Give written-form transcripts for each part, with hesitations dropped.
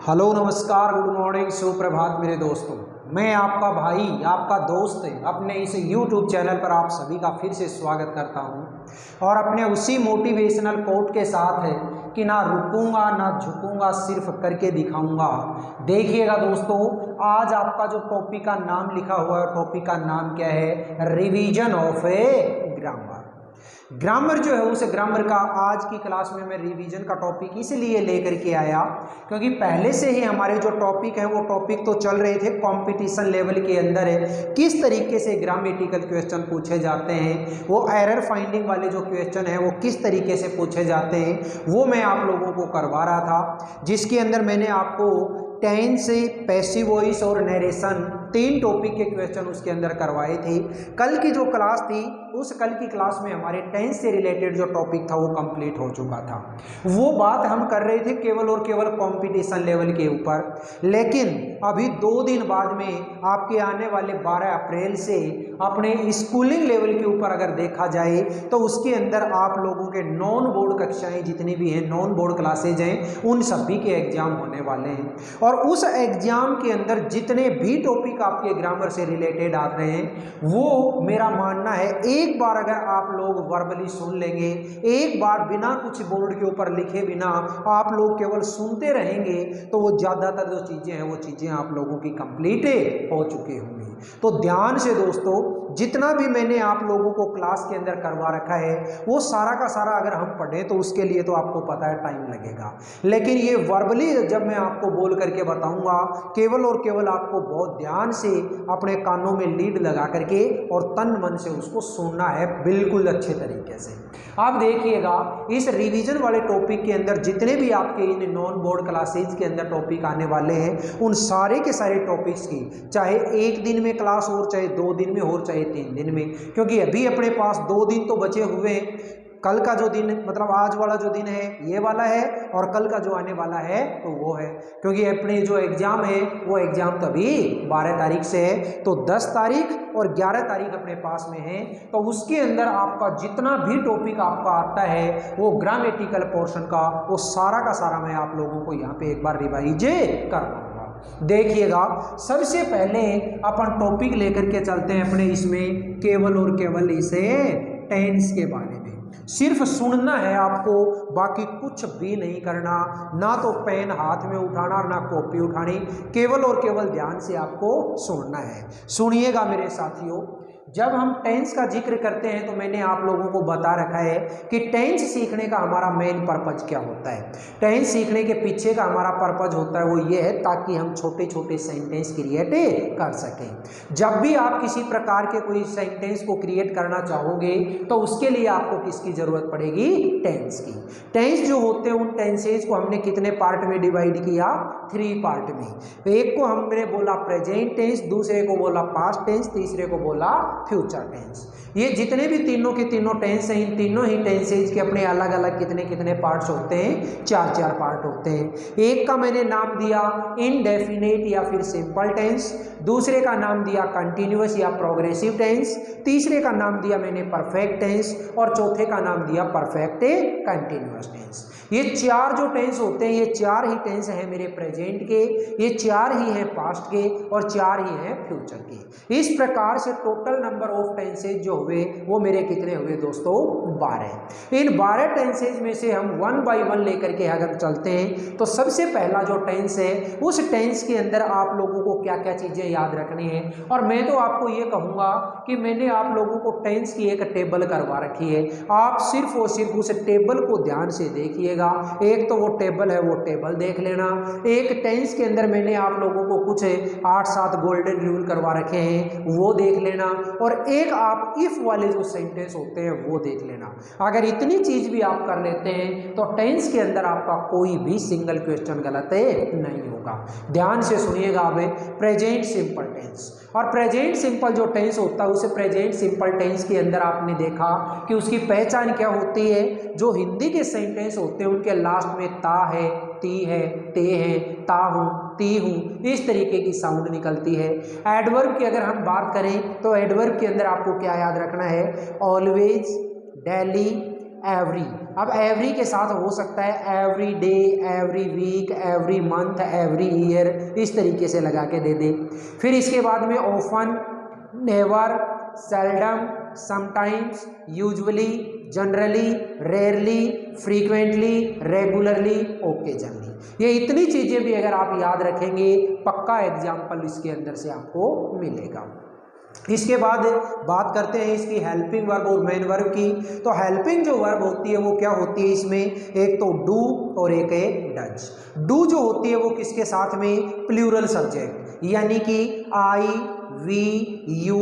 Hello नमस्कार good morning सुप्रभात मेरे दोस्तों। मैं आपका भाई आपका दोस्त अपने इस YouTube चैनल पर आप सभी का फिर से स्वागत करता हूं और अपने उसी मोटिवेशनल कोट के साथ है कि ना रुकूंगा ना झुकूंगा सिर्फ करके दिखाऊंगा। देखिएगा दोस्तों, आज आपका जो टॉपिक का नाम लिखा हुआ है, टॉपिक का नाम क्या है? Revision of A grammar. Grammar जो है उस ग्रामर का आज की क्लास में मैं रिवीजन का टॉपिक इसलिए लेकर के आया क्योंकि पहले से ही हमारे जो टॉपिक है वो टॉपिक तो चल रहे थे कंपटीशन लेवल के अंदर है, किस तरीके से ग्रामेटिकल क्वेश्चन पूछे जाते हैं, वो एरर फाइंडिंग वाले जो क्वेश्चन है वो किस तरीके से पूछे जाते हैं, वो मैं आप लोगों को करवा रहा था, जिसके अंदर मैंने आपको टेंस, पैसिव वॉइस और नरेशन 3 टॉपिक के क्वेश्चन उसके अंदर करवाए थे। कल की जो क्लास थी उस कल की क्लास में हमारे टेंस से रिलेटेड जो टॉपिक था वो कंप्लीट हो चुका था। वो बात हम कर रहे थे केवल और केवल कंपटीशन लेवल के ऊपर, लेकिन अभी 2 दिन बाद में आपके आने वाले 12 अप्रैल से अपने स्कूलिंग लेवल के ऊपर अगर देखा जाए तो उसके अंदर आप लोगों के नॉन बोर्ड कक्षाएं जितनी भी हैं, नॉन बोर्ड क्लासेज हैं, उन सभी के एग्जाम होने वाले हैं और उस एग्जाम के अंदर जितने भी टॉपिक आपके ग्रामर से रिलेटेड आ रहे हैं वो मेरा मानना है एक बार अगर आप लोग वर्बली सुन लेंगे, एक बार बिना कुछ बोर्ड के ऊपर लिखे बिना आप लोग केवल सुनते रहेंगे तो वो ज़्यादातर जो चीज़ें हैं वो चीज़ें आप लोगों की कंप्लीट हो चुकी होंगी। तो ध्यान से दोस्तों, जितना भी मैंने आप लोगों को क्लास के अंदर करवा रखा है वो सारा का सारा अगर हम पढ़ें तो उसके लिए तो आपको पता है टाइम लगेगा, लेकिन ये वर्बली जब मैं आपको बोल करके बताऊंगा केवल और केवल आपको बहुत ध्यान से अपने कानों में लीड लगा करके और तन मन से उसको सुनना है बिल्कुल अच्छे तरीके से। आप देखिएगा इस रिवीजन वाले टॉपिक के अंदर जितने भी आपके इन नॉन बोर्ड क्लासेज के अंदर टॉपिक आने वाले हैं उन सारे के सारे टॉपिक्स की चाहे 1 दिन में क्लास हो, चाहे 2 दिन में हो, चाहे 3 दिन में, क्योंकि अभी अपने पास 2 दिन तो बचे हुए हैं। कल का जो दिन मतलब आज वाला जो दिन है ये वाला है और कल का जो आने वाला है तो वो है, क्योंकि अपने जो एग्जाम है वो एग्जाम तो अभी 12 तारीख से है, तो 10 तारीख और 11 तारीख अपने पास में है। तो उसके अंदर आपका जितना भी टॉपिक आपका आता है वो ग्रामेटिकल पोर्शन का वो सारा का सारा मैं आप लोगों को यहाँ पे एक बार रिवाइज कर दूंगा। देखिएगा सबसे पहले अपन टॉपिक लेकर के चलते हैं अपने इसमें केवल और केवल इसे टेंस के बारे में। सिर्फ सुनना है आपको, बाकी कुछ भी नहीं करना, ना तो पेन हाथ में उठाना ना कॉपी उठानी, केवल और केवल ध्यान से आपको सुनना है। सुनिएगा मेरे साथियों, जब हम टेंस का जिक्र करते हैं तो मैंने आप लोगों को बता रखा है कि टेंस सीखने का हमारा मेन पर्पज क्या होता है। टेंस सीखने के पीछे का हमारा पर्पज होता है वो ये है ताकि हम छोटे छोटे सेंटेंस क्रिएट कर सकें। जब भी आप किसी प्रकार के कोई सेंटेंस को क्रिएट करना चाहोगे तो उसके लिए आपको किसकी जरूरत पड़ेगी? टेंस की। टेंस जो होते हैं उन टेंसेज को हमने कितने पार्ट में डिवाइड किया? 3 पार्ट में। एक को हमने बोला प्रेजेंट टेंस, दूसरे को बोला पास्ट टेंस, तीसरे को बोला फ्यूचर टेंस। ये जितने भी तीनों के तीनों टेंस हैं इन तीनों ही टेंसेज के अपने अलग अलग कितने कितने पार्ट्स होते हैं? 4 पार्ट होते हैं। एक का मैंने नाम दिया इनडेफिनेट या फिर सिंपल टेंस, दूसरे का नाम दिया कंटिन्यूअस या प्रोग्रेसिव टेंस, तीसरे का नाम दिया मैंने परफेक्ट टेंस और चौथे का नाम दिया परफेक्ट कंटिन्यूअस टेंस। ये 4 जो टेंस होते हैं ये 4 ही टेंस हैं मेरे प्रेजेंट के, ये 4 ही हैं पास्ट के और 4 ही हैं फ्यूचर के। इस प्रकार से टोटल नंबर ऑफ टेंसेज जो हुए वो मेरे कितने हुए दोस्तों? 12। इन 12 टेंसेज में से हम 1 बाय 1 लेकर के अगर चलते हैं तो सबसे पहला जो टेंस है उस टेंस के अंदर आप लोगों को क्या क्या चीजें याद रखनी है, और मैं तो आपको ये कहूंगा कि मैंने आप लोगों को टेंस की एक टेबल करवा रखी है, आप सिर्फ और सिर्फ उस टेबल को ध्यान से देखिएगा। एक तो वो टेबल है वो टेबल देख लेना, एक टेंस के अंदर मैंने आप लोगों को कुछ 8-7 गोल्डन रूल करवा रखे हैं वो देख लेना, और एक आप इफ वाले जो सेंटेंस होते हैं वो देख लेना। अगर इतनी चीज भी आप कर लेते हैं तो टेंस के अंदर आपका कोई भी सिंगल क्वेश्चन गलत नहीं होगा। ध्यान से सुनिएगा। अब प्रेजेंट सिंपल टेंस, और प्रेजेंट सिंपल जो टेंस होता है उसे प्रेजेंट सिंपल टेंस के अंदर आपने देखा कि उसकी पहचान क्या होती है। जो हिंदी के सेंटेंस होते हैं उनके लास्ट में ता है, ती है, ते है, ता हूँ, ती हूँ, इस तरीके की साउंड निकलती है। एडवर्ब की अगर हम बात करें तो एडवर्ब के अंदर आपको क्या याद रखना है? Always, daily, every. अब एवरी के साथ हो सकता है every day, every week, every month, every year, इस तरीके से लगा के दे दे। फिर इसके बाद में often, never, seldom, sometimes, usually, generally, rarely, frequently, regularly, occasionally. ये इतनी चीज़ें भी अगर आप याद रखेंगे पक्का एग्जाम्पल इसके अंदर से आपको मिलेगा। इसके बाद बात करते हैं इसकी हेल्पिंग वर्ब और मेन वर्ब की। तो हेल्पिंग जो वर्ब होती है वो क्या होती है इसमें, एक तो डू और एक है डज। डू जो होती है वो किसके साथ में, प्लूरल सब्जेक्ट यानी कि आई, वी, यू,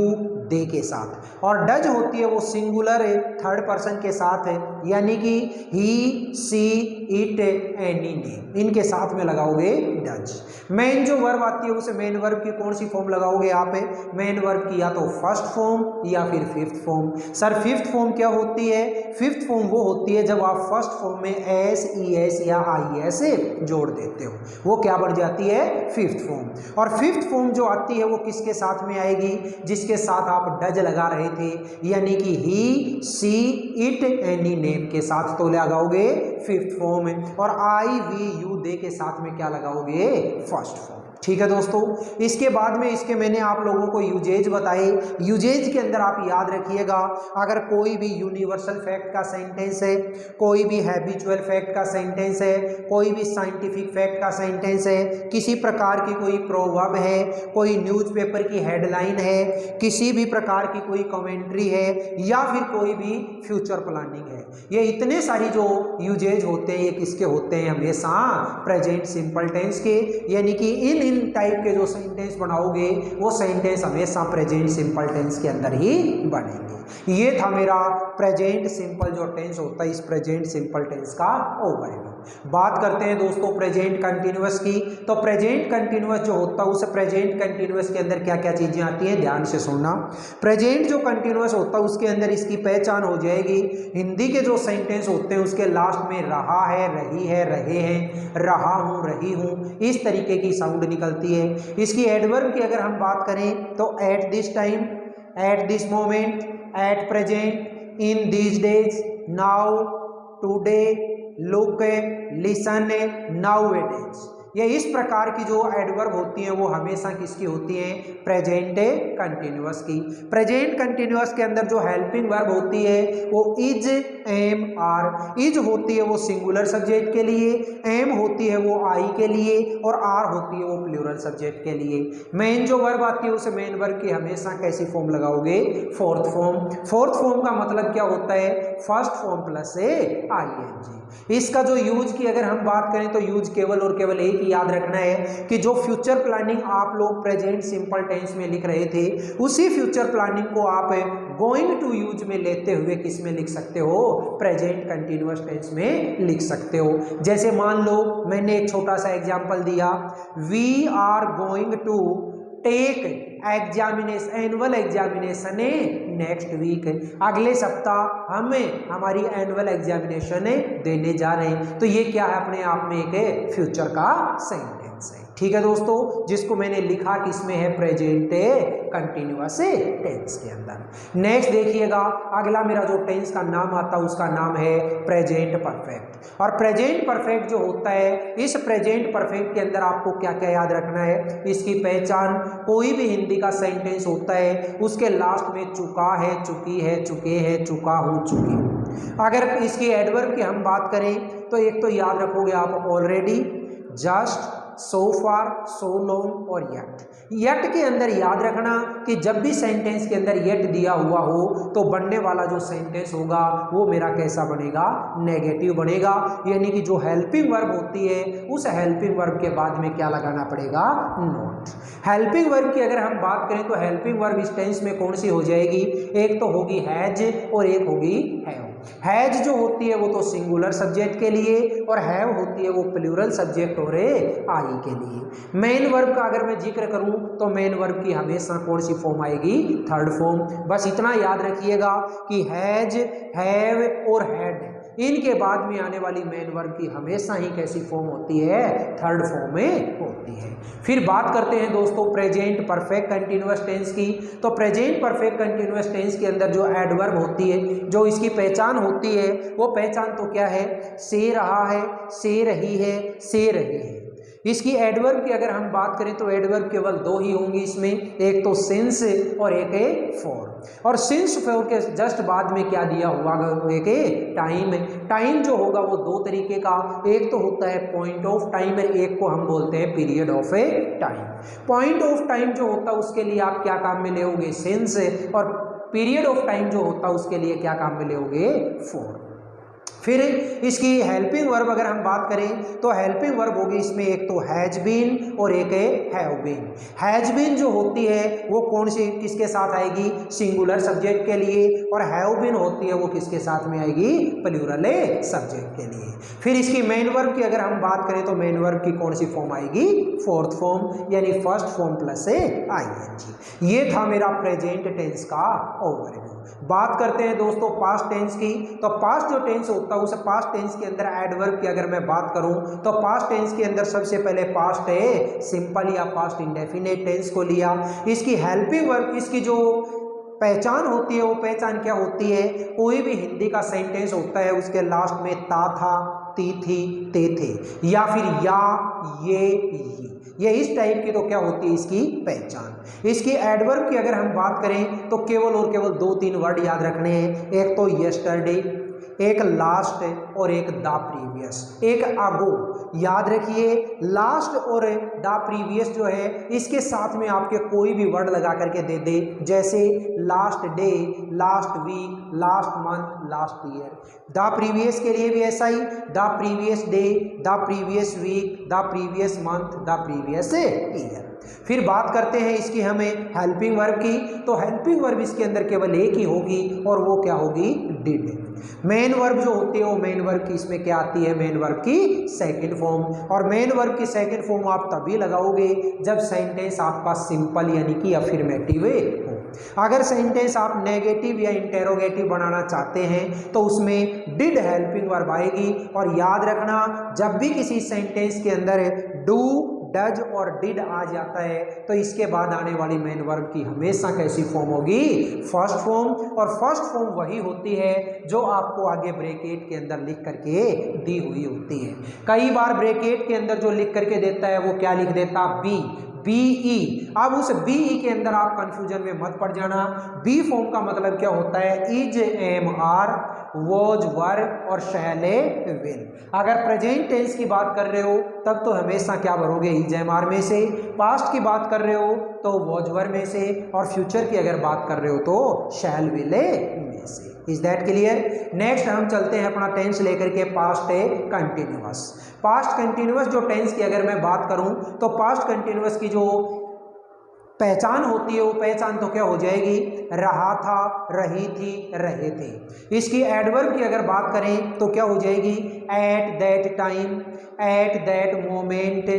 दे के साथ। और डज होती है वो सिंगुलर है, थर्ड पर्सन के साथ है यानी कि ही, सी, इट, एनी, ने, इनके साथ में लगाओगे डज। मेन जो वर्ब आती है उसे मेन वर्ब की कौन सी फॉर्म लगाओगे आप, मेन वर्ब की या तो फर्स्ट फॉर्म या फिर fifth form. Sir fifth form क्या होती है, फिफ्थ फॉर्म वो होती है जब आप फर्स्ट फॉर्म में एस, ई एस या आई एस जोड़ देते हो, वो क्या बन जाती है, फिफ्थ फॉर्म। और फिफ्थ फॉर्म जो आती है वो किसके साथ में आएगी, जिसके साथ आप डज लगा रहे थे यानी कि ही, सी, इट, एनी, नेम के साथ तो लगाओगे फिफ्थ फॉर्म। और आई, वी, यू, दे के साथ में क्या लगाओगे, फर्स्ट फॉर्म। ठीक है दोस्तों, इसके बाद में इसके मैंने आप लोगों को यूजेज बताए। यूजेज के अंदर आप याद रखिएगा, अगर कोई भी यूनिवर्सल फैक्ट का सेंटेंस है, कोई भी हैबिचुअल फैक्ट का सेंटेंस है, कोई भी साइंटिफिक फैक्ट का सेंटेंस है, किसी प्रकार की कोई प्रोवर्ब है, कोई न्यूज़पेपर की हेडलाइन है, किसी भी प्रकार की कोई कमेंट्री है, या फिर कोई भी फ्यूचर प्लानिंग है, ये इतने सारी जो यूजेज होते हैं ये किसके होते हैं, हमेशा प्रेजेंट सिंपल टेंस के। यानी कि इन टाइप के जो सेंटेंस बनाओगे वो सेंटेंस हमेशा प्रेजेंट सिंपल टेंस के अंदर ही बनेंगे। ये था मेरा प्रेजेंट सिंपल जो टेंस होता है, इस प्रेजेंट सिंपल टेंस का ओवरव्यू। बात करते हैं दोस्तों प्रेजेंट कंटिन्यूअस की। तो प्रेजेंट कंटिन्यूअस जो होता है उस प्रेजेंट कंटिन्यूअस के अंदर क्या क्या चीजें आती हैं, ध्यान से सुनना। प्रेजेंट जो कंटिन्यूअस होता है उसके अंदर इसकी पहचान हो जाएगी, हिंदी के जो सेंटेंस होते हैं उसके लास्ट में रहा है, रही है, रहे हैं, रहा हूं, रही हूं, इस तरीके की साउंड निकलती है। इसकी एडवर्ब की अगर हम बात करें तो at this time, at this moment, at present, in these days, now, today, look, listen, nowadays. ये इस प्रकार की जो एडवर्ब होती हैं वो हमेशा किसकी होती हैं, प्रेजेंट कंटिन्यूअस की। प्रेजेंट कंटिन्यूअस के अंदर जो हेल्पिंग वर्ब होती है वो इज, एम, आर। इज होती है वो सिंगुलर सब्जेक्ट के लिए, एम होती है वो आई के लिए, और आर होती है वो प्लूरल सब्जेक्ट के लिए। मेन जो वर्ब आती है उस मेन वर्ब की हमेशा कैसी फॉर्म लगाओगे, फोर्थ फॉर्म। फोर्थ फॉर्म का मतलब क्या होता है, फर्स्ट फॉर्म प्लस ING। इसका जो यूज की अगर हम बात करें तो यूज केवल और केवल एक ही याद रखना है कि जो फ्यूचर प्लानिंग आप लोग प्रेजेंट सिंपल टेंस में लिख रहे थे उसी फ्यूचर प्लानिंग को आप गोइंग टू यूज में लेते हुए किस में लिख सकते हो, प्रेजेंट कंटिन्यूअस टेंस में लिख सकते हो। जैसे मान लो मैंने एक छोटा सा एग्जांपल दिया, we are going to take examination, annual examination next week. अगले सप्ताह हमें हमारी एनुअल एग्जामिनेशन देने जा रहे हैं। तो ये क्या है, अपने आप में एक फ्यूचर का सेंटेंस है। ठीक है दोस्तों, जिसको मैंने लिखा किसमें है, प्रेजेंट कंटिन्यूअस टेंस के अंदर। नेक्स्ट देखिएगा, अगला मेरा जो टेंस का नाम आता है उसका नाम है प्रेजेंट परफेक्ट। और प्रेजेंट परफेक्ट जो होता है, इस प्रेजेंट परफेक्ट के अंदर आपको क्या क्या याद रखना है, इसकी पहचान, कोई भी हिंदी का सेंटेंस होता है उसके लास्ट में चुका है, चुकी है, चुके हैं, चुका हूं, चुकी। अगर इसकी एडवर्ब की हम बात करें तो एक तो याद रखोगे आप ऑलरेडी, जस्ट, सो फार, सो लॉन्ग और येट। येट के अंदर याद रखना कि जब भी सेंटेंस के अंदर येट दिया हुआ हो तो बनने वाला जो सेंटेंस होगा वो मेरा कैसा बनेगा, नेगेटिव बनेगा। यानी कि जो हेल्पिंग वर्ब होती है उस हेल्पिंग वर्ब के बाद में क्या लगाना पड़ेगा, नॉट। हेल्पिंग वर्ब की अगर हम बात करें तो हेल्पिंग वर्ब इस टेंस में कौन सी हो जाएगी, एक तो होगी हैज और एक होगी हैव। हैज जो होती है वो तो सिंगुलर सब्जेक्ट के लिए, और हैव होती है वो प्लूरल सब्जेक्ट और आई के लिए। मेन वर्ब का अगर मैं जिक्र करूं तो मेन वर्ब की हमेशा कौन सी फॉर्म आएगी, थर्ड फॉर्म। बस इतना याद रखिएगा कि हैज, हैव और हैड इनके बाद में आने वाली मेन वर्ब की हमेशा ही कैसी फॉर्म होती है, थर्ड फॉर्म में होती है। फिर बात करते हैं दोस्तों प्रेजेंट परफेक्ट कंटिन्यूअस टेंस की। तो प्रेजेंट परफेक्ट कंटिन्यूअस टेंस के अंदर जो एडवर्ब होती है, जो इसकी पहचान होती है, वो पहचान तो क्या है, से रहा है, से रही है, से रही है। इसकी एडवर्ब की अगर हम बात करें तो एडवर्ब केवल दो ही होंगी इसमें, एक तो सिंस और एक है फॉर। और सिंस फॉर के जस्ट बाद में क्या दिया हुआ, एक है टाइम। टाइम जो होगा वो दो तरीके का, एक तो होता है पॉइंट ऑफ टाइम और एक को हम बोलते हैं period of A time. Point of time जो होता है उसके लिए आप क्या काम में लेओगे, सिंस, और पीरियड ऑफ टाइम जो होता है उसके लिए क्या काम में लेओगे, फॉर। फिर इसकी हेल्पिंग वर्ब अगर हम बात करें तो हेल्पिंग वर्ब होगी इसमें एक तो हैज बीन और एक है हैव बीन। हैज बीन जो होती है वो कौन सी किसके साथ आएगी, सिंगुलर सब्जेक्ट के लिए, और हैव बीन होती है वो किसके साथ में आएगी, प्लूरल सब्जेक्ट के लिए। फिर इसकी मेन वर्ब की अगर हम बात करें तो मेन वर्ब की कौन सी फॉर्म आएगी, फोर्थ फॉर्म, यानी फर्स्ट फॉर्म प्लस आईएनजी। ये था मेरा प्रेजेंट टेंस का ओवरव्यू। बात करते हैं दोस्तों पास्ट टेंस की। तो पास्ट जो टेंस होता है उस पास्ट टेंस के अंदर एडवर्ब की अगर मैं बात करूं तो पास्ट टेंस के अंदर सबसे पहले पास्ट है सिंपल या पास्ट इंडेफिनिट टेंस को लिया। इसकी हेल्पिंग वर्ब, इसकी जो पहचान होती है वो पहचान क्या होती है, कोई भी हिंदी का सेंटेंस होता है उसके लास्ट में ता था, ती थी, ते थे, या फिर या, ये इस टाइप की तो क्या होती है इसकी पहचान। इसकी एडवर्ब की अगर हम बात करें तो केवल और केवल दो तीन वर्ड याद रखने हैं, एक तो यस्टरडे, एक लास्ट और एक द प्रीवियस, एक अगो। याद रखिए लास्ट और द प्रीवियस जो है इसके साथ में आपके कोई भी वर्ड लगा करके दे दे, जैसे last day, last week, last month, last year. The previous के लिए भी ऐसा ही, the previous day, the previous week, the previous month, the previous year. फिर बात करते हैं इसकी हमें हेल्पिंग वर्ब की। तो हेल्पिंग वर्ब इसके अंदर केवल एक ही होगी और वो क्या होगी, डिड। मेन वर्ब जो होती है वो मेन वर्ब की इसमें क्या आती है, मेन वर्ब की सेकंड फॉर्म। और मेन वर्ब की सेकंड फॉर्म आप तभी लगाओगे जब सेंटेंस आपका सिंपल यानी कि अफर्मेटिव हो। अगर सेंटेंस आप नेगेटिव या इंटेरोगेटिव बनाना चाहते हैं तो उसमें डिड हेल्पिंग वर्ब आएगी। और याद रखना जब भी किसी सेंटेंस के अंदर डू, डज और डिड आ जाता है तो इसके बाद आने वाली मेन वर्ब की हमेशा कैसी फॉर्म होगी, फर्स्ट फॉर्म। और फर्स्ट फॉर्म वही होती है जो आपको आगे ब्रैकेट के अंदर लिख करके दी हुई होती है। कई बार ब्रैकेट के अंदर जो लिख करके देता है वो क्या लिख देता, बीई। अब उस बीई के अंदर आप कंफ्यूजन में मत पड़ जाना। बी फॉर्म का मतलब क्या होता है, इज, एम, आर, वॉज, वर और शैल, विल। अगर प्रेजेंट टेंस की बात कर रहे हो तब तो हमेशा क्या भरोगे, इज, एम, आर में से। पास्ट की बात कर रहे हो तो वॉज, वर में से। और फ्यूचर की अगर बात कर रहे हो तो शैल, विल में से। Is that clear. नेक्स्ट हम चलते हैं अपना टेंस लेकर के पास्ट कंटिन्यूअस। पास्ट कंटिन्यूअस जो टेंस की अगर मैं बात करूं तो पास्ट कंटिन्यूअस की जो पहचान होती है वो पहचान तो क्या हो जाएगी, रहा था, रही थी, रहे थे। इसकी एडवर्ब की अगर बात करें तो क्या हो जाएगी, at that time, at that moment,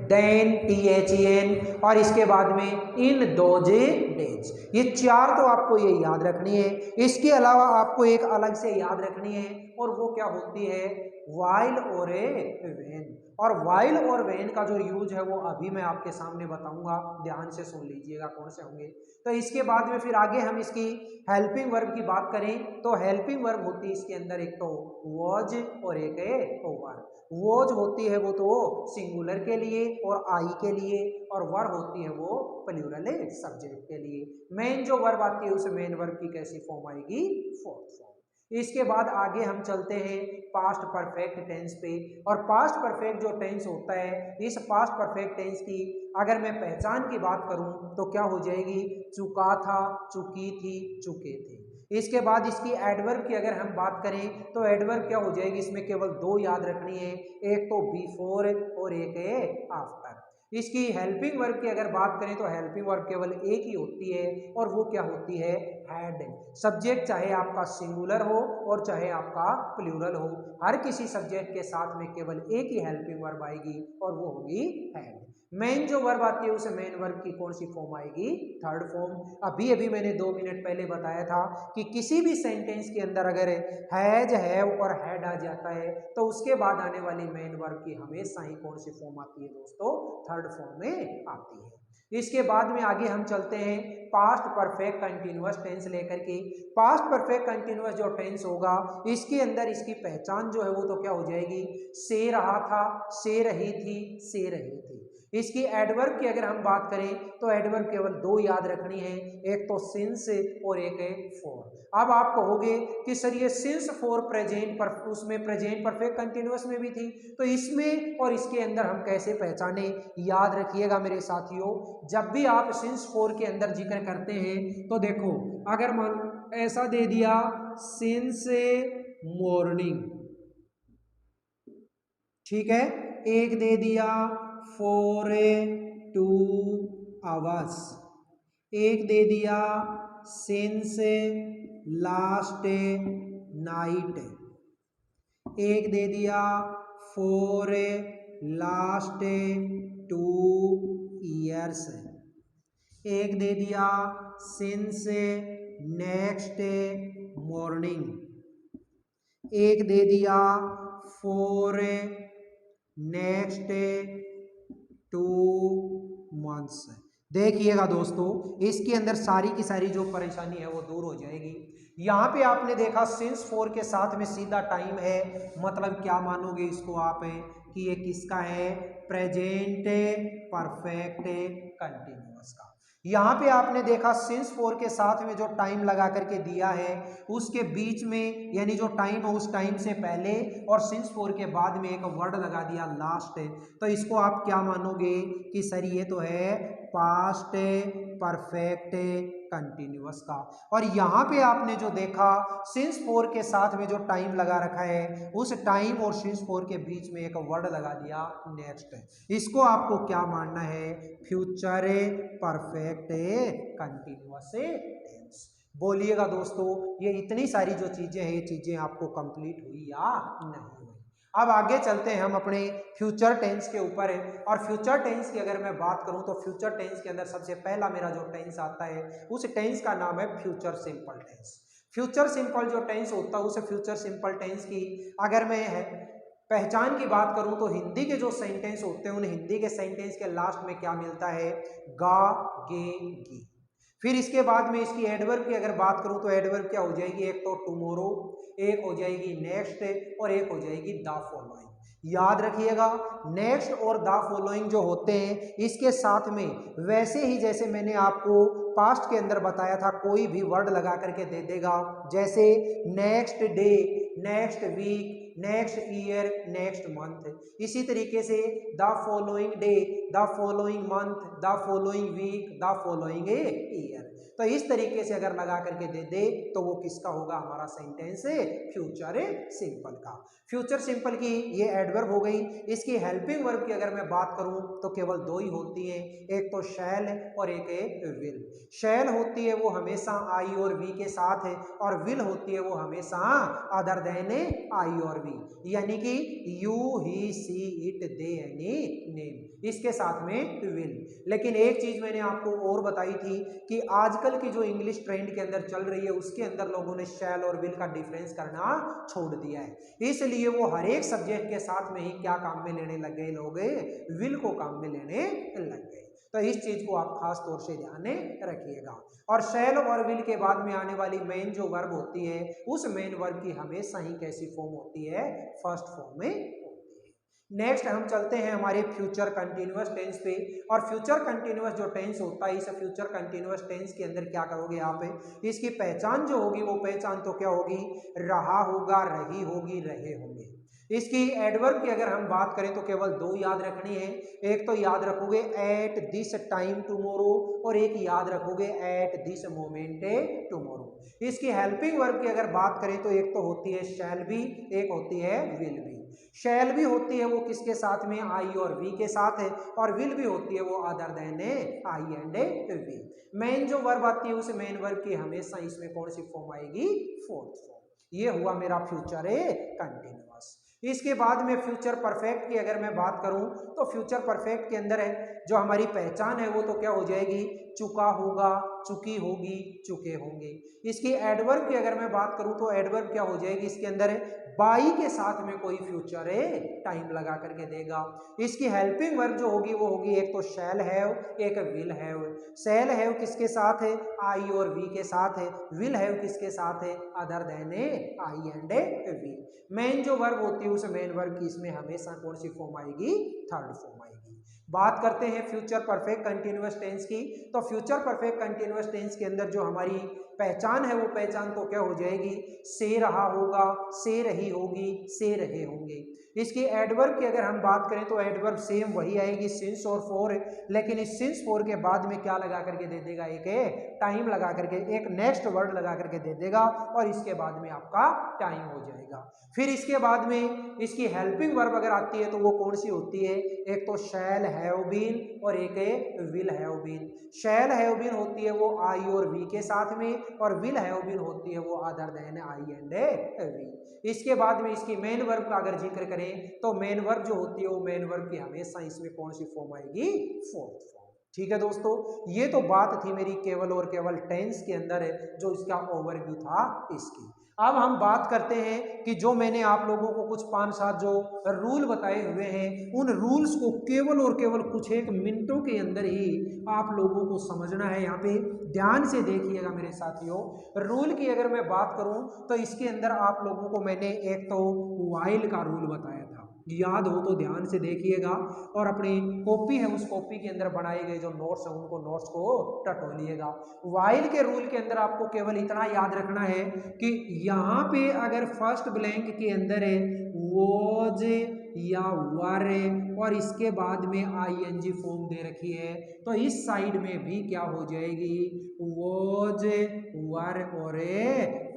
then, THEN, और इसके बाद में इन दोज डेज। ये चार तो आपको ये याद रखनी है। इसके अलावा आपको एक अलग से याद रखनी है और वो क्या होती है, वाइल और व्हेन। और वाइल और व्हेन का जो यूज है वो अभी मैं आपके सामने बताऊंगा, ध्यान से सुन लीजिएगा कौन से होंगे। तो इसके बाद में फिर आगे हम इसकी हेल्पिंग वर्ब की बात करें तो हेल्पिंग वर्ब होती है इसके अंदर एक तो वॉज और एक है वर। वॉज होती है वो तो सिंगुलर के लिए और आई के लिए, और वर होती है वो प्लूरल सब्जेक्ट के लिए। मेन जो वर्ब आती है उस मेन वर्ब की कैसी फॉर्म आएगी, फोर्थ फॉर्म। इसके बाद आगे हम चलते हैं पास्ट परफेक्ट टेंस पे। और पास्ट परफेक्ट जो टेंस होता है, इस पास्ट परफेक्ट टेंस की अगर मैं पहचान की बात करूं तो क्या हो जाएगी, चुका था, चुकी थी, चुके थे। इसके बाद इसकी एडवर्ब की अगर हम बात करें तो एडवर्ब क्या हो जाएगी, इसमें केवल दो याद रखनी है, एक तो बिफोर और एक है आफ्टर। इसकी हेल्पिंग वर्ब की अगर बात करें तो हेल्पिंग वर्ब केवल एक ही होती है और वो क्या होती है, हैड। सब्जेक्ट चाहे आपका सिंगुलर हो और चाहे आपका प्लूरल हो, हर किसी सब्जेक्ट के साथ में केवल एक ही हेल्पिंग वर्ब आएगी और वो होगी हैड। मेन जो वर्ब आती है उसे मेन वर्ब की कौन सी फॉर्म आएगी, थर्ड फॉर्म। अभी अभी मैंने 2 मिनट पहले बताया था कि किसी भी सेंटेंस के अंदर अगर हैज, हैव और हैड आ जाता है तो उसके बाद आने वाली मेन वर्ब की हमेशा ही कौन सी फॉर्म आती है दोस्तों, थर्ड फॉर्म में आती है। इसके बाद में आगे हम चलते हैं पास्ट परफेक्ट कंटिन्यूअस टेंस लेकर के। पास्ट परफेक्ट कंटिन्यूअस जो टेंस होगा इसके अंदर इसकी पहचान जो है वो तो क्या हो जाएगी, से रहा था, से रही थी, से रही थी। इसकी एडवर्ब की अगर हम बात करें तो एडवर्ब केवल 2 याद रखनी है, एक तो सिंस और एक है फॉर। अब आप कहोगे कि सर ये सिंस फॉर प्रेजेंट पर उसमें प्रेजेंट परफेक्ट कंटिन्यूअस में भी थी, तो इसमें और इसके अंदर हम कैसे पहचाने, याद रखिएगा मेरे साथियों। जब भी आप सिंस फॉर के अंदर जिक्र करते हैं तो देखो, अगर मान ऐसा दे दिया सिंस मॉर्निंग, ठीक है, एक दे दिया फॉर 2 आवर्स, एक दे दिया सिंस लास्ट नाइट, एक दे दिया फॉर लास्ट 2 ईयर्स, एक दे दिया सिंस नेक्स्ट मॉर्निंग, एक दे दिया फॉर नेक्स्ट 2 मंथ्स। देखिएगा दोस्तों, इसके अंदर सारी की सारी जो परेशानी है वो दूर हो जाएगी। यहाँ पे आपने देखा सिंस फॉर के साथ में सीधा टाइम है, मतलब क्या मानोगे इसको आप है कि ये किसका है, प्रेजेंट परफेक्ट कंटिन्यूअस का। यहाँ पे आपने देखा सिंस फॉर के साथ में जो टाइम लगा करके दिया है उसके बीच में, यानी जो टाइम है उस टाइम से पहले और सिंस फॉर के बाद में एक वर्ड लगा दिया लास्ट, तो इसको आप क्या मानोगे कि सर ये तो है पास्ट परफेक्ट कंटिन्यूअस का। और यहाँ पे आपने जो देखा सिंस फॉर के साथ में जो टाइम लगा रखा है उस टाइम और सिंस फॉर के बीच में एक वर्ड लगा दिया नेक्स्ट, इसको आपको क्या मानना है, फ्यूचर परफेक्ट कंटिन्यूअस टेंस। बोलिएगा दोस्तों, ये इतनी सारी जो चीजें हैं ये चीजें आपको कंप्लीट हुई या नहीं हुई। अब आगे चलते हैं हम अपने फ्यूचर टेंस के ऊपर है। और फ्यूचर टेंस की अगर मैं बात करूं तो फ्यूचर टेंस के अंदर सबसे पहला मेरा जो टेंस आता है उस टेंस का नाम है future simple tense. Future simple जो टेंस होता है उस फ्यूचर सिंपल टेंस की अगर मैं पहचान की बात करूं तो हिंदी के जो सेंटेंस होते हैं उन हिंदी के सेंटेंस के लास्ट में क्या मिलता है, गा, गे, गी। फिर इसके बाद में इसकी एडवर्ब की अगर बात करूं तो एडवर्ब क्या हो जाएगी, एक तो टुमारो, एक हो जाएगी नेक्स्ट और एक हो जाएगी द फॉलोइंग। याद रखिएगा, नेक्स्ट और द फॉलोइंग जो होते हैं इसके साथ में वैसे ही जैसे मैंने आपको पास्ट के अंदर बताया था कोई भी वर्ड लगा करके दे देगा, जैसे next day, next week, next year, next month. इसी तरीके से the following day, the following month, the following week, the following year. तो इस तरीके से अगर लगा करके दे दे तो वो किसका होगा, हमारा सेंटेंस फ्यूचर सिंपल का। फ्यूचर सिंपल की ये एडवर्ब हो गई। इसकी हेल्पिंग वर्ब की अगर मैं बात करूं तो केवल 2 ही होती हैं, एक तो शैल और एक है विल। शैल होती है वो हमेशा आई और वी के साथ है और विल होती है वो हमेशा अदर देन आई और वी, यानी कि you, he, she, it, they, any, name, इसके साथ में विल। लेकिन एक चीज मैंने आपको और बताई थी कि आजकल की जो इंग्लिश ट्रेंड के अंदर चल रही है उसके अंदर लोगों ने शैल और विल का डिफरेंस करना छोड़ दिया है, इसलिए वो हर एक सब्जेक्ट के साथ में ही क्या काम में लेने लग गए, लोग विल को काम में लेने लग गए। तो इस चीज को आप खास तौर से ध्यान में रखिएगा। और शैल और विल के बाद में आने वाली मेन जो वर्ब होती है उस मेन वर्ब की हमेशा ही कैसी फॉर्म होती है, फर्स्ट फॉर्म में होती है। नेक्स्ट हम चलते हैं हमारे फ्यूचर कंटिन्यूअस टेंस पे। और फ्यूचर कंटिन्यूअस जो टेंस होता है इस फ्यूचर कंटिन्यूअस टेंस के अंदर क्या करोगे आप, इसकी पहचान जो होगी वो पहचान तो क्या होगी, रहा होगा, रही होगी, रहे होंगे। इसकी एडवर्ब की अगर हम बात करें तो केवल 2 याद रखनी है, एक तो याद रखोगे एट दिस टाइम टुमारो और एक याद रखोगे एट दिस मोमेंट टुमारो। इसकी हेल्पिंग वर्ब की अगर बात करें तो एक तो होती है शैल बी, एक होती है विल बी। शैल भी होती है वो किसके साथ में, आई और वी के साथ है, और विल भी होती है वो other than I and we. Main जो वर्ब आती है उस मेन वर्ब की हमेशा इसमें कौन सी फॉर्म आएगी, फोर्थ फॉर्म। ये हुआ मेरा फ्यूचर कंटिन्यूअस। इसके बाद में फ्यूचर परफेक्ट की अगर मैं बात करूं तो फ्यूचर परफेक्ट के अंदर है जो हमारी पहचान है वो तो क्या हो जाएगी, चुका होगा, चुकी होगी, चुके होंगे। इसकी एडवर्ब की अगर मैं बात करूं तो एडवर्ब क्या हो जाएगी, इसके अंदर है बाई के साथ में कोई फ्यूचर है टाइम लगा करके देगा। इसकी हेल्पिंग वर्ब जो होगी वो होगी एक तो शैल हैव, एक विल हैव। शैल हैव किसके साथ है, आई और वी के साथ है। विल हैव किसके साथ है, other than I and we. Main जो वर्ब होती है उस मेन वर्ब की इसमें हमेशा कौन सी फॉर्म आएगी, थर्ड फॉर्म आएगी। बात करते हैं फ्यूचर परफेक्ट कंटिन्यूअस टेंस की। तो फ्यूचर परफेक्ट कंटिन्यूअस टेंस के अंदर जो हमारी पहचान है वो पहचान तो क्या हो जाएगी, से रहा होगा, से रही होगी, से रहे होंगे। इसकी एडवर्ब की अगर हम बात करें तो एडवर्ब सेम वही आएगी, सिंस और फॉर, लेकिन इस सिंस फॉर के बाद में क्या लगा करके दे देगा, एक टाइम लगा करके, एक नेक्स्ट वर्ड लगा करके दे देगा और इसके बाद में आपका टाइम हो जाएगा। फिर इसके बाद में इसकी हेल्पिंग वर्ब अगर आती है तो वो कौन सी होती है, एक तो शैल हैव बीन और एक will have been. Shall have been होती है वो आई और वी के साथ में, और विल हैव बीन होती है वो other than I and we. इसके बाद में इसकी मेन वर्ब का अगर जिक्र करें तो मेन वर्ब जो होती है वो मेन वर्ब की हमेशा इसमें कौन सी फॉर्म आएगी, फोर्थ फॉर्म। ठीक है दोस्तों, ये तो बात थी मेरी केवल और केवल टेंस के अंदर है जो इसका ओवरव्यू था इसकी। अब हम बात करते हैं कि जो मैंने आप लोगों को कुछ 5-7 जो रूल बताए हुए हैं उन रूल्स को केवल और केवल कुछ एक मिनटों के अंदर ही आप लोगों को समझना है। यहाँ पे ध्यान से देखिएगा मेरे साथियों। रूल की अगर मैं बात करूं तो इसके अंदर आप लोगों को मैंने एक तो व्हाइल का रूल बताया था, याद हो तो ध्यान से देखिएगा, और अपनी कॉपी है उस कॉपी के अंदर बनाए गए जो नोट्स है उनको नोट्स को टटोलिएगा। व्हाइल के रूल के अंदर आपको केवल इतना याद रखना है कि यहाँ पे अगर फर्स्ट ब्लैंक के अंदर है वॉज या वर और इसके बाद में आईएनजी फॉर्म दे रखी है तो इस साइड में भी क्या हो जाएगी, वॉज, वर और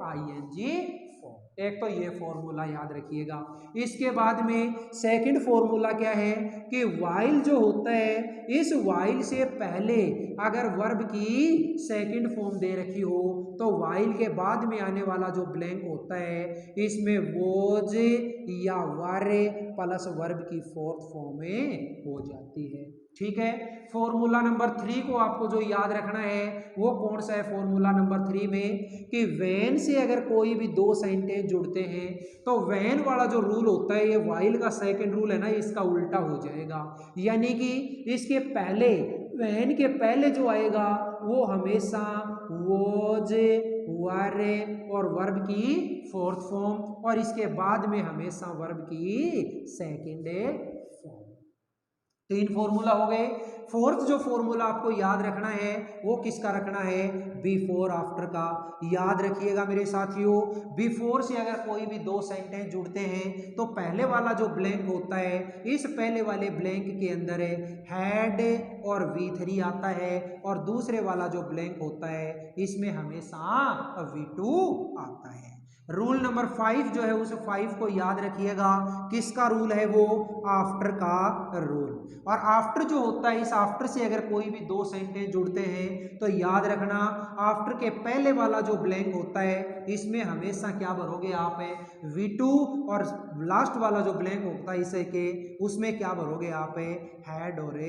आईएनजी फॉर्म। एक तो ये फॉर्मूला याद रखिएगा। इसके बाद में सेकंड फॉर्मूला क्या है कि वाइल जो होता है इस वाइल से पहले अगर वर्ब की सेकंड फॉर्म दे रखी हो तो वाइल के बाद में आने वाला जो ब्लैंक होता है इसमें वॉज या वर प्लस वर्ब की फोर्थ फॉर्म में हो जाती है। ठीक है, फॉर्मूला नंबर 3 को आपको जो याद रखना है वो कौन सा है, फॉर्मूला नंबर 3 में कि वैन से अगर कोई भी दो सेंटेंस जुड़ते हैं तो वैन वाला जो रूल होता है ये वाइल का सेकंड रूल है ना, इसका उल्टा हो जाएगा। यानी कि इसके पहले, वैन के पहले जो आएगा वो हमेशा वॉज, वर और वर्ब की फोर्थ फॉर्म, और इसके बाद में हमेशा वर्ब की सेकंड फॉर्म। 3 फॉर्मूला हो गए। फोर्थ जो फॉर्मूला आपको याद रखना है वो किसका रखना है, बिफोर आफ्टर का। याद रखिएगा मेरे साथियों, बिफोर से अगर कोई भी दो सेंटेंस जुड़ते हैं तो पहले वाला जो ब्लैंक होता है इस पहले वाले ब्लैंक के अंदर हैड और V3 आता है, और दूसरे वाला जो ब्लैंक होता है इसमें हमेशा V2 आता है। रूल नंबर 5 जो है उस 5 को याद रखिएगा, किसका रूल है वो, आफ्टर का रूल। और आफ्टर जो होता है इस आफ्टर से अगर कोई भी दो सेंटेंस जुड़ते हैं तो याद रखना आफ्टर के पहले वाला जो ब्लैंक होता है इसमें हमेशा क्या भरोगे आप, V2, और लास्ट वाला जो ब्लैंक होता है इसे के उसमें क्या भरोगे आप, हैड और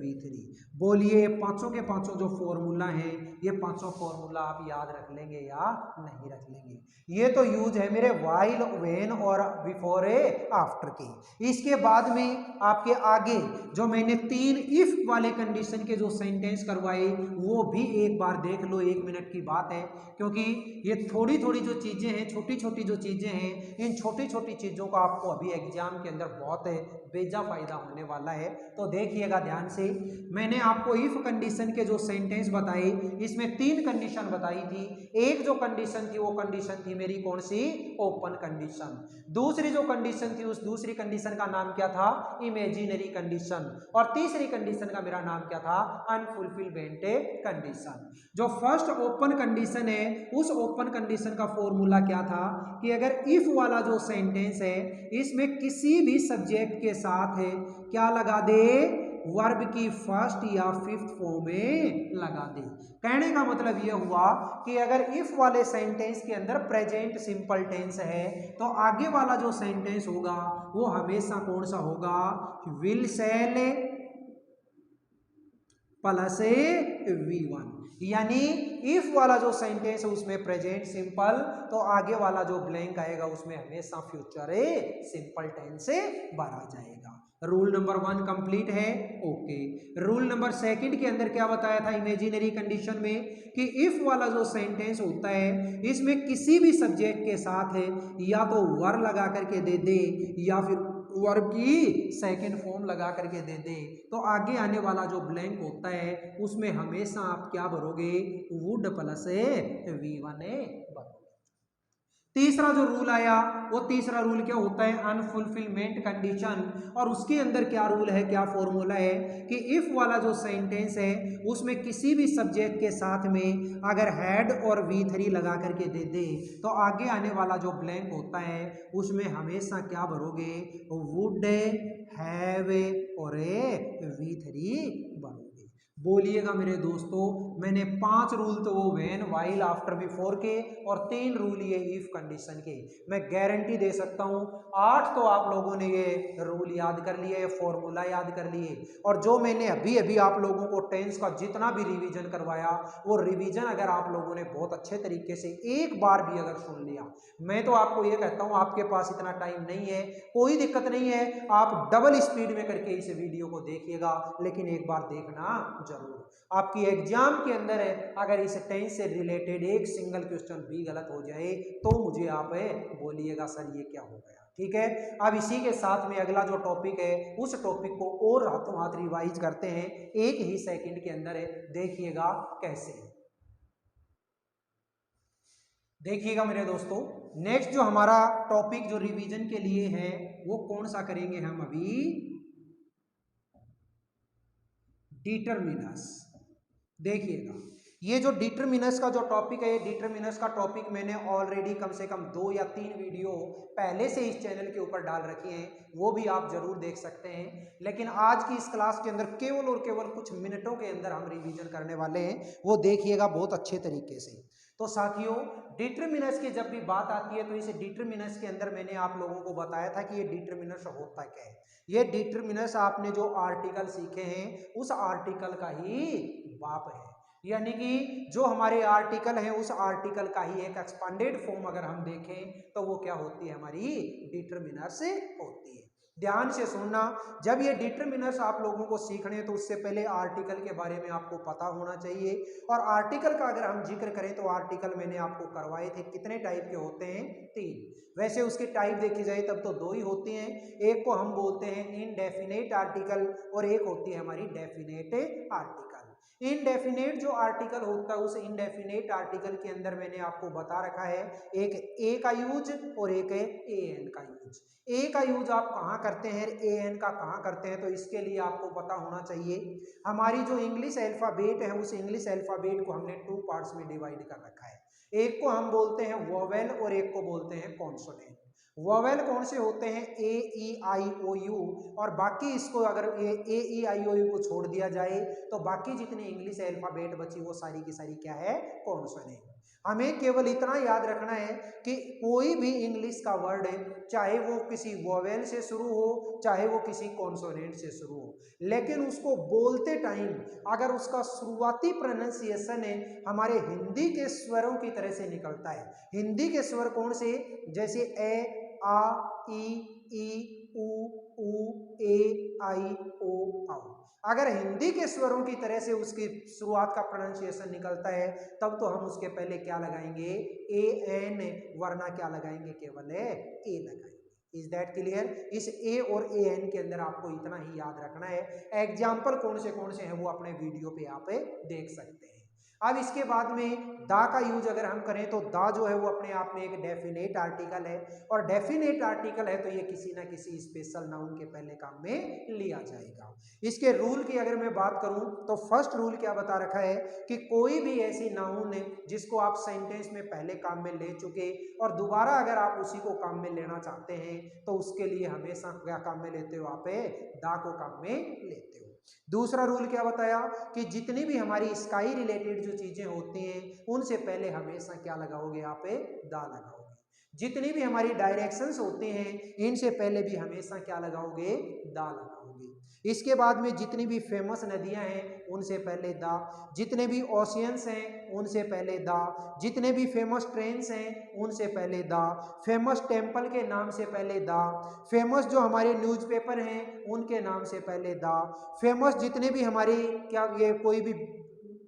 V3। बोलिए पांचों के पांचों जो फॉर्मूला हैं ये पांचों फॉर्मूला आप याद रख लेंगे या नहीं रख लेंगे। ये तो यूज है मेरे वाइल, व्हेन और बिफोर आफ्टर के। इसके बाद में आपके आगे जो मैंने 3 इफ वाले कंडीशन के जो सेंटेंस करवाए वो भी एक बार देख लो, 1 मिनट की बात है, क्योंकि ये थोड़ी थोड़ी जो चीजें हैं, छोटी छोटी जो चीजें हैं, इन छोटी छोटी चीजों का आपको अभी एग्जाम के अंदर बहुत बेजा फायदा होने वाला है। तो देखिएगा ध्यान से, मैंने आपको इफ कंडीशन के जो सेंटेंस बताए इसमें 3 कंडीशन बताई थी। एक जो कंडीशन थी वो कंडीशन थी मेरी कौन सी, ओपन कंडीशन। दूसरी जो कंडीशन थी उस दूसरी कंडीशन का नाम क्या था, इमेजिनरी कंडीशन। और तीसरी कंडीशन का मेरा नाम क्या था, अनफुलफिलमेंट कंडीशन। जो फर्स्ट ओपन कंडीशन है उस ओपन कंडीशन का फॉर्मूला क्या था कि अगर इफ वाला जो सेंटेंस सेंटेंस है इसमें किसी भी सब्जेक्ट के साथ है क्या लगा दे, वर्ब की फर्स्ट या फिफ्थ फॉर्म में लगा दे। कहने का मतलब यह हुआ कि अगर इफ वाले सेंटेंस के अंदर प्रेजेंट सिंपल टेंस है तो आगे वाला जो सेंटेंस होगा वो हमेशा कौन सा होगा, विल शैल प्लस V1, यानी इफ वाला जो सेंटेंस है उसमें प्रेजेंट सिंपल तो आगे वाला जो ब्लैंक आएगा उसमें हमेशा फ्यूचर सिंपल टेंस से भरा जाएगा। रूल नंबर 1 कंप्लीट है। ओके, रूल नंबर 2 के अंदर क्या बताया था इमेजिनरी कंडीशन में कि इफ वाला जो सेंटेंस होता है इसमें किसी भी सब्जेक्ट के साथ है या तो वर लगा करके दे दे या फिर वर्ब की सेकंड फॉर्म लगा करके दे दे तो आगे आने वाला जो ब्लैंक होता है उसमें हमेशा आप क्या भरोगे, वुड प्लस V1 भरोगे। तीसरा जो रूल आया वो तीसरा रूल क्या होता है, अनफुलफिलमेंट कंडीशन, और उसके अंदर क्या रूल है, क्या फॉर्मूला है कि इफ वाला जो सेंटेंस है उसमें किसी भी सब्जेक्ट के साथ में अगर हैड और V3 लगा करके दे दे तो आगे आने वाला जो ब्लैंक होता है उसमें हमेशा क्या भरोगे, वुड हैव और V3 भरोगे। बोलिएगा मेरे दोस्तों, मैंने 5 रूल तो वो व्हेन व्हाइल आफ्टर बिफोर के और 3 रूल ये इफ कंडीशन के, मैं गारंटी दे सकता हूं 8 तो आप लोगों ने ये रूल याद कर लिए, फॉर्मूला याद कर लिए, और जो मैंने अभी अभी आप लोगों को टेंस का जितना भी रिवीजन करवाया वो रिवीजन अगर आप लोगों ने बहुत अच्छे तरीके से एक बार भी अगर सुन लिया, मैं तो आपको ये कहता हूं आपके पास इतना टाइम नहीं है, कोई दिक्कत नहीं है, आप डबल स्पीड में करके इस वीडियो को देखिएगा, लेकिन एक बार देखना जरूर। आपकी एग्जाम के अंदर है अगर इस टेंस से रिलेटेड एक सिंगल क्वेश्चन भी गलत हो जाए तो मुझे आप बोलिएगा सर ये क्या हो गया, ठीक है। अब इसी के साथ में अगला जो टॉपिक है उस टॉपिक को और हाथों हाथ रिवाइज करते हैं, एक ही सेकंड के अंदर है, देखिएगा कैसे। देखिएगा मेरे दोस्तों, नेक्स्ट जो हमारा टॉपिक जो रिवीजन के लिए है वो कौन सा करेंगे हम अभी, डिटरमिनस। देखिएगा ये जो डिटरमिनस का जो टॉपिक है, डिटरमिनस का टॉपिक मैंने ऑलरेडी कम से कम 2 या 3 वीडियो पहले से इस चैनल के ऊपर डाल रखी हैं, वो भी आप जरूर देख सकते हैं, लेकिन आज की इस क्लास के अंदर केवल और केवल कुछ मिनटों के अंदर हम रिवीजन करने वाले हैं, वो देखिएगा बहुत अच्छे तरीके से। तो साथियों, डिटरमिनस की जब भी बात आती है तो इस डिटरमिनस के अंदर मैंने आप लोगों को बताया था कि ये डिटरमिनस होता क्या है। ये डिटरमिनस आपने जो आर्टिकल सीखे हैं उस आर्टिकल का ही बाप है, यानी कि जो हमारे आर्टिकल है उस आर्टिकल का ही एक एक्सपांडेड फॉर्म अगर हम देखें तो वो क्या होती है, हमारी डिटरमिनस होती है। ध्यान से सुनना, जब ये डिटरमिनस आप लोगों को सीखने हैं तो उससे पहले आर्टिकल के बारे में आपको पता होना चाहिए, और आर्टिकल का अगर हम जिक्र करें तो आर्टिकल मैंने आपको करवाए थे, कितने टाइप के होते हैं, 3। वैसे उसके टाइप देखी जाए तब तो 2 ही होते हैं, एक को हम बोलते हैं इनडेफिनेट आर्टिकल और एक होती है हमारी डेफिनेट आर्टिकल। इनडेफिनेट जो आर्टिकल होता है उस इनडेफिनेट आर्टिकल के अंदर मैंने आपको बता रखा है एक ए का यूज और एक है ए एन का यूज। ए का यूज आप कहाँ करते हैं, ए एन का कहाँ करते हैं, तो इसके लिए आपको पता होना चाहिए हमारी जो इंग्लिश अल्फाबेट है उस इंग्लिश अल्फाबेट को हमने 2 पार्ट्स में डिवाइड कर रखा है, एक को हम बोलते हैं वोवेल और एक को बोलते हैं कॉन्सोनेंट। वोवेल कौन से होते हैं, ए ई आई ओ यू, और बाकी इसको अगर ए ई आई ओ यू को छोड़ दिया जाए तो बाकी जितनी इंग्लिश अल्फाबेट बची वो सारी की सारी क्या है, कॉन्सोनेंट। हमें केवल इतना याद रखना है कि कोई भी इंग्लिश का वर्ड है चाहे वो किसी वोवेल से शुरू हो चाहे वो किसी कॉन्सोनेंट से शुरू हो, लेकिन उसको बोलते टाइम अगर उसका शुरुआती प्रोनाउंसिएशन है हमारे हिंदी के स्वरों की तरह से निकलता है। हिंदी के स्वर कौन से, जैसे ए आ ई उ ए आई ओ औ, अगर हिंदी के स्वरों की तरह से उसकी शुरुआत का प्रोनाउंसिएशन निकलता है तब तो हम उसके पहले क्या लगाएंगे, ए एन, वरना क्या लगाएंगे, केवल ए लगाएंगे। Is that clear. इस ए और ए एन के अंदर आपको इतना ही याद रखना है। एग्जाम्पल कौन से हैं वो अपने वीडियो पे आप देख सकते हैं। अब इसके बाद में दा का यूज अगर हम करें तो दा जो है वो अपने आप में एक डेफिनेट आर्टिकल है, और डेफिनेट आर्टिकल है तो ये किसी ना किसी स्पेशल नाउन के पहले काम में लिया जाएगा। इसके रूल की अगर मैं बात करूं तो फर्स्ट रूल क्या बता रखा है कि कोई भी ऐसी नाउन है जिसको आप सेंटेंस में पहले काम में ले चुके और दोबारा अगर आप उसी को काम में लेना चाहते हैं तो उसके लिए हमेशा क्या काम में लेते हो, आप दा को काम में लेते हो। दूसरा रूल क्या बताया कि जितनी भी हमारी स्काई रिलेटेड जो चीजें होती हैं उनसे पहले हमेशा क्या लगाओगे, आप दा लगाओगे। जितनी भी हमारी डायरेक्शंस होते हैं इनसे पहले भी हमेशा क्या लगाओगे, दा लगाओगे। इसके बाद में जितनी भी फेमस नदियां हैं उनसे पहले दा, जितने भी ओशियंस हैं उनसे पहले दा, जितने भी फेमस ट्रेन्स हैं उनसे पहले दा, फेमस टेम्पल के नाम से पहले दा, फेमस जो हमारे न्यूज़पेपर हैं उनके नाम से पहले दा, फेमस जितने भी हमारी क्या ये कोई भी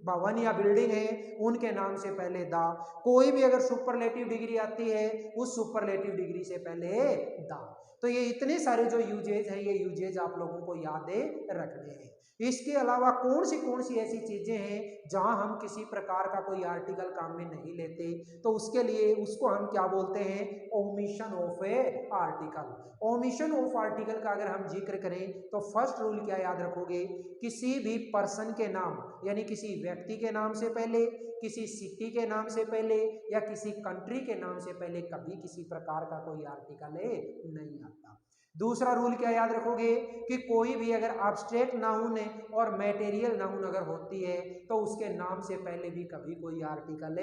भवन या बिल्डिंग है उनके नाम से पहले दा, कोई भी अगर सुपरलेटिव डिग्री आती है उस सुपरलेटिव डिग्री से पहले दा। तो ये इतने सारे जो यूजेज हैं ये यूजेज आप लोगों को याद रखने हैं। इसके अलावा कौन सी ऐसी चीजें हैं जहां हम किसी प्रकार का कोई आर्टिकल काम में नहीं लेते, तो उसके लिए उसको हम क्या बोलते हैं, omission of A article. Omission of article का अगर हम जिक्र करें तो फर्स्ट रूल क्या याद रखोगे, किसी भी पर्सन के नाम यानी किसी व्यक्ति के नाम से पहले, किसी सिटी के नाम से पहले या किसी कंट्री के नाम से पहले कभी किसी प्रकार का कोई आर्टिकल नहीं आता। दूसरा रूल क्या याद रखोगे कि कोई भी अगर एब्स्ट्रैक्ट नाउन है और मटेरियल नाउन अगर होती है तो उसके नाम से पहले भी कभी कोई आर्टिकल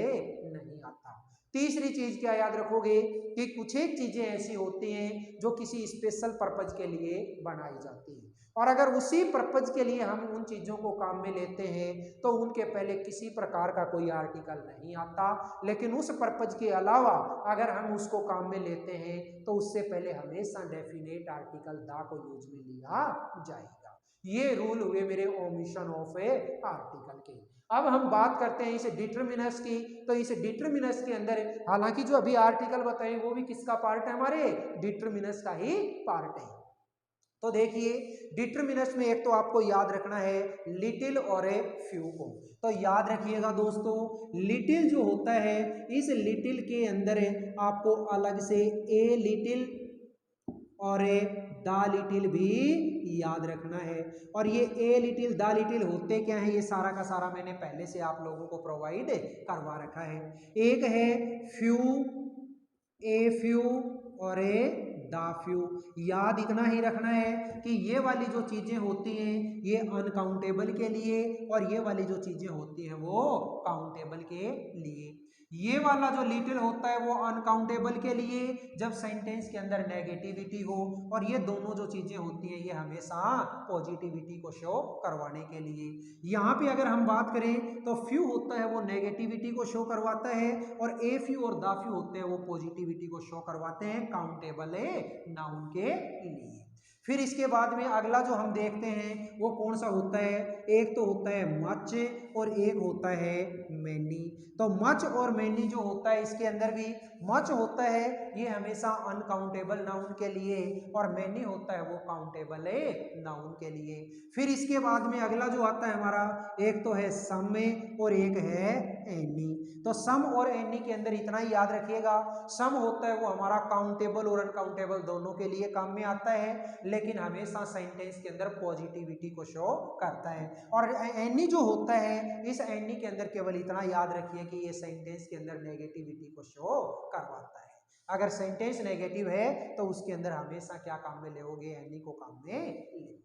नहीं आता। तीसरी चीज क्या याद रखोगे कि कुछ एक चीजें ऐसी होती हैं जो किसी स्पेशल पर्पज के लिए बनाई जाती हैं, और अगर उसी पर्पज के लिए हम उन चीजों को काम में लेते हैं तो उनके पहले किसी प्रकार का कोई आर्टिकल नहीं आता, लेकिन उस पर्पज के अलावा अगर हम उसको काम में लेते हैं तो उससे पहले हमेशा डेफिनेट आर्टिकल दा को यूज में लिया जाएगा। ये रूल हुए मेरे ओमिशन ऑफ ए आर्टिकल के। अब हम बात करते हैं इस डिटरमिनस की, तो इस डिटरमिनस के अंदर हालांकि जो अभी आर्टिकल बताए वो भी किसका पार्ट है, हमारे डिटरमिनस का ही पार्ट है। तो देखिए डिटरमिनस में एक तो आपको याद रखना है लिटिल और ए फ्यू को, तो याद रखिएगा दोस्तों लिटिल जो होता है इस लिटिल के अंदर आपको अलग से ए लिटिल और ए दा लिटिल भी याद रखना है। और ये ए लिटिल दा लिटिल होते क्या है, ये सारा का सारा मैंने पहले से आप लोगों को प्रोवाइड करवा रखा है। एक है फ्यू, ए फ्यू और ए दा फ्यू। याद इतना ही रखना है कि ये वाली जो चीजें होती हैं ये अनकाउंटेबल के लिए और ये वाली जो चीजें होती हैं वो काउंटेबल के लिए। ये वाला जो लिटिल होता है वो अनकाउंटेबल के लिए जब सेंटेंस के अंदर नेगेटिविटी हो, और ये दोनों जो चीजें होती हैं ये हमेशा पॉजिटिविटी को शो करवाने के लिए। यहाँ पे अगर हम बात करें तो फ्यू होता है वो नेगेटिविटी को शो करवाता है, और ए फ्यू और दा फ्यू होते हैं वो पॉजिटिविटी को शो करवाते हैं काउंटेबल नाउन के लिए। फिर इसके बाद में अगला जो हम देखते हैं वो कौन सा होता है, एक तो होता है मच और एक होता है मैनी। तो मच और मैनी जो होता है इसके अंदर भी मच होता है ये हमेशा अनकाउंटेबल नाउन के लिए, और मैनी होता है वो काउंटेबल नाउन के लिए। फिर इसके बाद में अगला जो आता है हमारा एक तो है सम में और एक है एनी। तो सम और एनी के अंदर इतना ही याद रखिएगा, सम होता है वो हमारा काउंटेबल और अनकाउंटेबल दोनों के लिए काम में आता है, लेकिन हमेशा सेंटेंस के अंदर पॉजिटिविटी को शो करता है। और एनी जो होता है इस एनी के अंदर केवल इतना याद रखिए कि ये सेंटेंस के अंदर नेगेटिविटी को शो करवाता है। अगर सेंटेंस नेगेटिव है तो उसके अंदर हमेशा क्या काम में लेोगे, एनी को काम में लेोगे।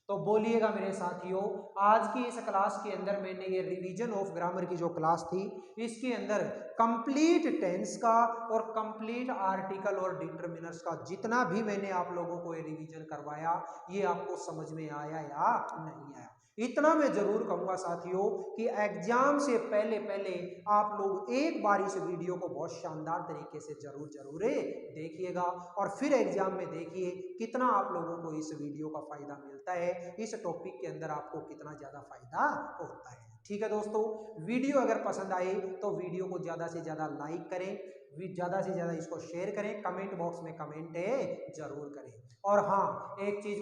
तो बोलिएगा मेरे साथियों, आज की इस क्लास के अंदर मैंने ये रिवीजन ऑफ ग्रामर की जो क्लास थी इसके अंदर कंप्लीट टेंस का और कंप्लीट आर्टिकल और डिटरमिनर्स का जितना भी मैंने आप लोगों को ये रिवीजन करवाया ये आपको समझ में आया या नहीं आया। इतना मैं जरूर कहूँगा साथियों कि एग्जाम से पहले पहले आप लोग एक बार इस वीडियो को बहुत शानदार तरीके से जरूर देखिएगा, और फिर एग्जाम में देखिए कितना आप लोगों को इस वीडियो का फायदा मिलता है, इस टॉपिक के अंदर आपको कितना ज़्यादा फायदा होता है। ठीक है दोस्तों, वीडियो अगर पसंद आए तो वीडियो को ज़्यादा से ज़्यादा लाइक करें, ज़्यादा से ज़्यादा इसको शेयर करें, कमेंट बॉक्स में कमेंट जरूर करें। और हाँ, एक चीज़